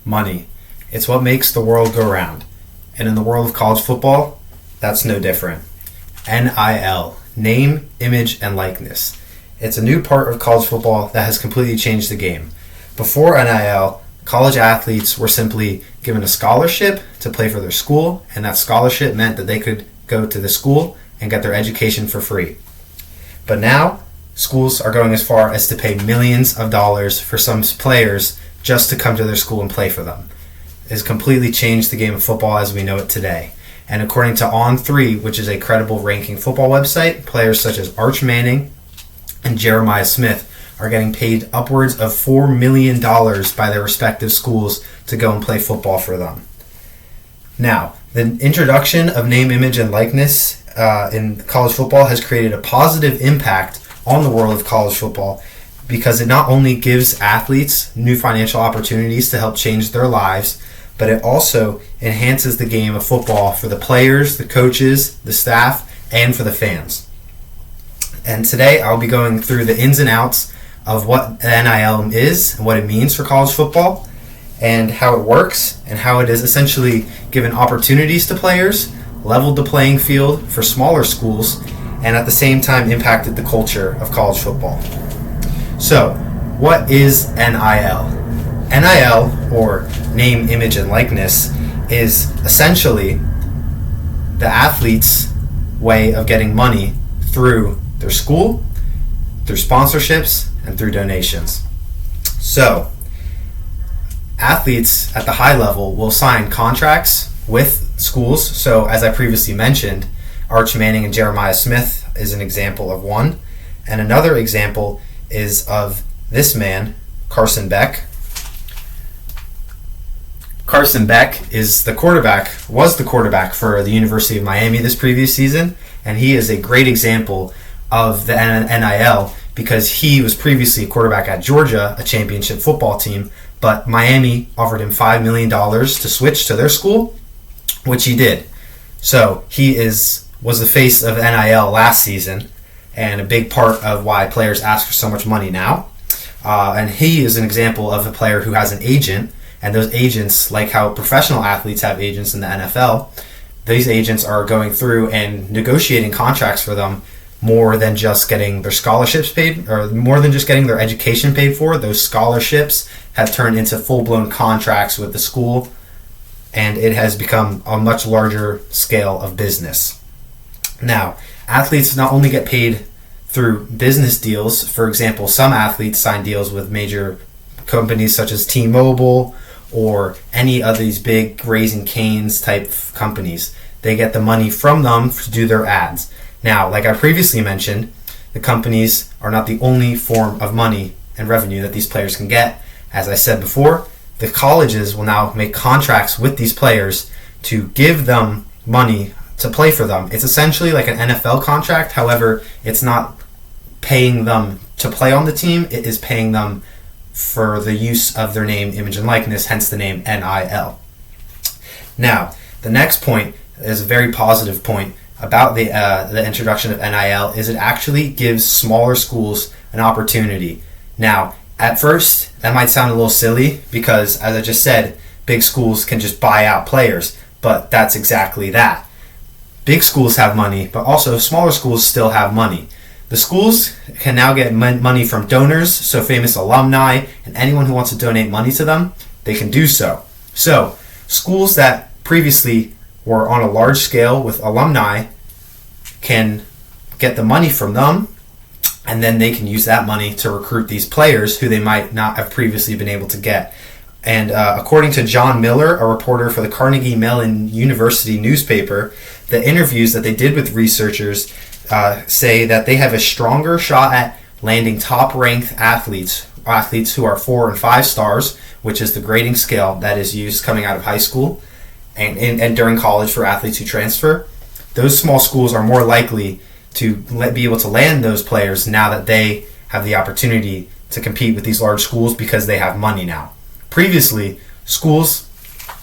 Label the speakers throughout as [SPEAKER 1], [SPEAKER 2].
[SPEAKER 1] money. It's what makes the world go round. And in the world of college football, that's no different. NIL, name, image, and likeness. It's a new part of college football that has completely changed the game. Before NIL, college athletes were simply given a scholarship to play for their school, and that scholarship meant that they could go to the school and get their education for free. But now, schools are going as far as to pay millions of dollars for some players just to come to their school and play for them. It has completely changed the game of football as we know it today. And according to On3, which is a credible ranking football website, players such as Arch Manning and Jeremiah Smith are getting paid upwards of $4 million by their respective schools to go and play football for them. Now, the introduction of name, image, and likeness in college football has created a positive impact on the world of college football because it not only gives athletes new financial opportunities to help change their lives, but it also enhances the game of football for the players, the coaches, the staff, and for the fans. And today I'll be going through the ins and outs of what NIL is and what it means for college football and how it works and how it has essentially given opportunities to players, leveled the playing field for smaller schools, and at the same time impacted the culture of college football. So, what is NIL? NIL, or name, image, and likeness, is essentially the athlete's way of getting money through their school, through sponsorships, and through donations. So, athletes at the high level will sign contracts with schools. So, as I previously mentioned, Arch Manning and Jeremiah Smith is an example of one. And another example is of this man, Carson Beck. Carson Beck was the quarterback for the University of Miami this previous season, and he is a great example of the NIL because he was previously a quarterback at Georgia, a championship football team, but Miami offered him $5 million to switch to their school, which he did. So he was the face of NIL last season and a big part of why players ask for so much money now. And he is an example of a player who has an agent, and those agents, like how professional athletes have agents in the NFL, these agents are going through and negotiating contracts for them more than just getting their scholarships paid, or more than just getting their education paid for. Those scholarships have turned into full-blown contracts with the school, and it has become a much larger scale of business. Now, athletes not only get paid through business deals. For example, some athletes sign deals with major companies such as T-Mobile or any of these big Raising Cane's type companies. They get the money from them to do their ads. Now, like I previously mentioned, the companies are not the only form of money and revenue that these players can get. As I said before, the colleges will now make contracts with these players to give them money to play for them. It's essentially like an NFL contract. However, it's not paying them to play on the team. It is paying them for the use of their name, image, and likeness, hence the name NIL. Now, the next point is a very positive point about the introduction of NIL is it actually gives smaller schools an opportunity. Now, at first, that might sound a little silly because, as I just said, big schools can just buy out players, but that's exactly that. Big schools have money, but also smaller schools still have money. The schools can now get money from donors, so famous alumni, and anyone who wants to donate money to them, they can do so. So, schools that previously were on a large scale with alumni can get the money from them, and then they can use that money to recruit these players who they might not have previously been able to get. And according to John Miller, a reporter for the Carnegie Mellon University newspaper, the interviews that they did with researchers say that they have a stronger shot at landing top-ranked athletes who are 4 and 5 stars, which is the grading scale that is used coming out of high school and during college for athletes who transfer. Those small schools are more likely to be able to land those players now that they have the opportunity to compete with these large schools because they have money now. Previously, schools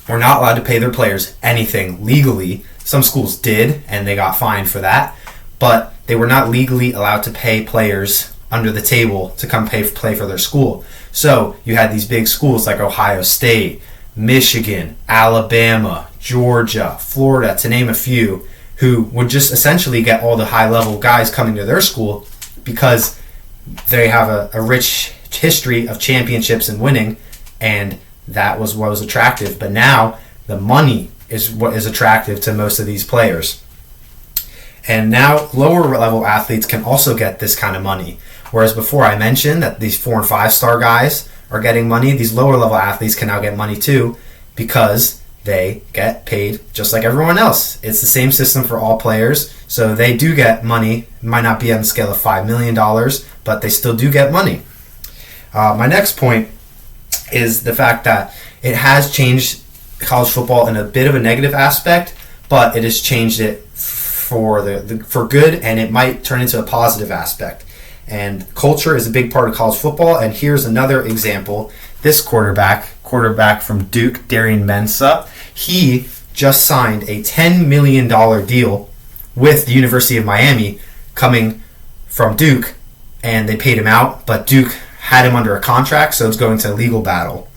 [SPEAKER 1] were not allowed to pay their players anything legally. Some schools did, and they got fined for that, but they were not legally allowed to pay players under the table to come play for their school. So you had these big schools like Ohio State, Michigan, Alabama, Georgia, Florida, to name a few, who would just essentially get all the high-level guys coming to their school because they have a rich history of championships and winning, and that was what was attractive. But now the money is what is attractive to most of these players. And now lower-level athletes can also get this kind of money. Whereas before I mentioned that these 4 and 5 star guys are getting money, these lower-level athletes can now get money too because they get paid just like everyone else. It's the same system for all players, so they do get money. It might not be on the scale of $5 million, but they still do get money. My next point is the fact that it has changed college football in a bit of a negative aspect, but it has changed it for good, and it might turn into a positive aspect. And culture is a big part of college football, and here's another example. This quarterback from Duke, Darian Mensah, he just signed a $10 million deal with the University of Miami coming from Duke, and they paid him out, but Duke had him under a contract, so it's going to a legal battle.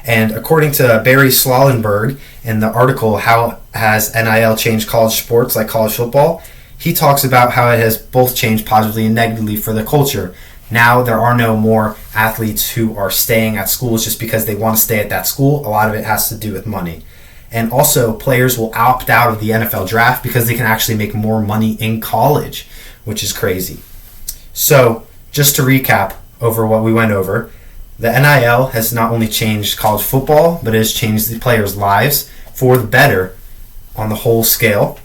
[SPEAKER 1] And according to Barry Swallenberg in the article, How Has NIL Changed College Sports Like College Football?, he talks about how it has both changed positively and negatively for the culture. Now there are no more athletes who are staying at schools just because they want to stay at that school. A lot of it has to do with money. And also players will opt out of the NFL draft because they can actually make more money in college, which is crazy. So just to recap over what we went over, the NIL has not only changed college football, but it has changed the players' lives for the better on the whole scale.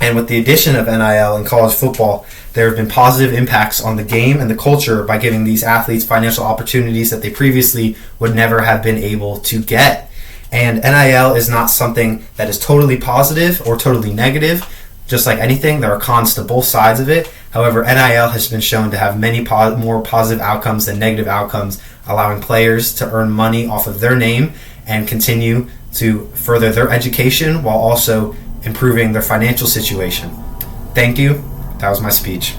[SPEAKER 1] And with the addition of NIL in college football, there have been positive impacts on the game and the culture by giving these athletes financial opportunities that they previously would never have been able to get. And NIL is not something that is totally positive or totally negative. Just like anything, there are cons to both sides of it. However, NIL has been shown to have many more positive outcomes than negative outcomes, allowing players to earn money off of their name and continue to further their education while also improving their financial situation. Thank you. That was my speech.